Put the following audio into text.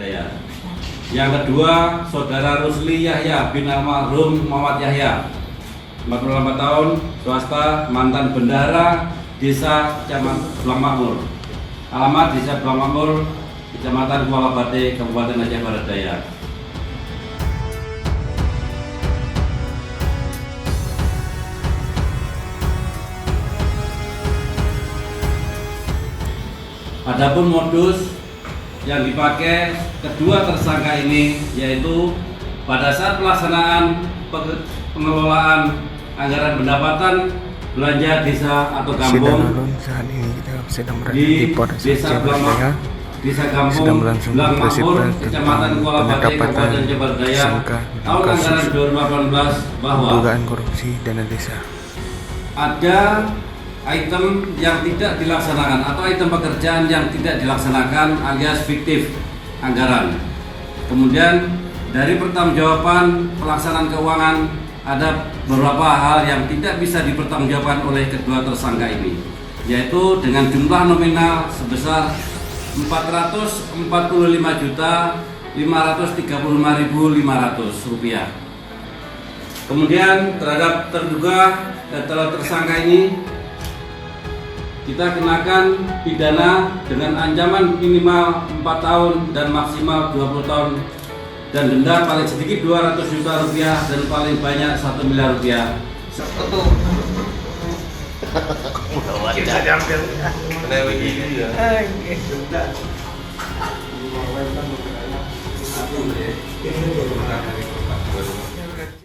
Baradaya. Yang kedua, Saudara Rusli Yahya bin almarhum Muhammad Yahya, 48 tahun, swasta, mantan bendahara Desa Kecamatan Belang Makmur. Alamat Desa Belang Makmur, Kecamatan Kuala Bate, Kabupaten Aceh Barat Daya. Adapun modus yang dipakai kedua tersangka ini yaitu pada saat pelaksanaan pengelolaan anggaran pendapatan belanja desa atau kampung saat ini kita sedang berada di di Polres Desa Barat Daya. Desa Sedang Kampung berlangsung Belang operasi Makmur, tentang Kecamatan Kuala Bate, pendapatan Kabupaten Aceh Barat Daya, tersangka tahun anggaran 2018 bahwa dugaan korupsi dana desa. ada item yang tidak dilaksanakan atau item pekerjaan yang tidak dilaksanakan alias fiktif anggaran. Kemudian dari pertanggungjawaban pelaksanaan keuangan ada beberapa hal yang tidak bisa dipertanggungjawabkan oleh kedua tersangka ini, yaitu dengan jumlah nominal sebesar Rp445.535.500. Kemudian terhadap tersangka ini kita kenakan pidana dengan ancaman minimal 4 tahun dan maksimal 20 tahun dan denda paling sedikit Rp200 juta dan paling banyak Rp1 miliar. Kita diambil. Benar begini ya.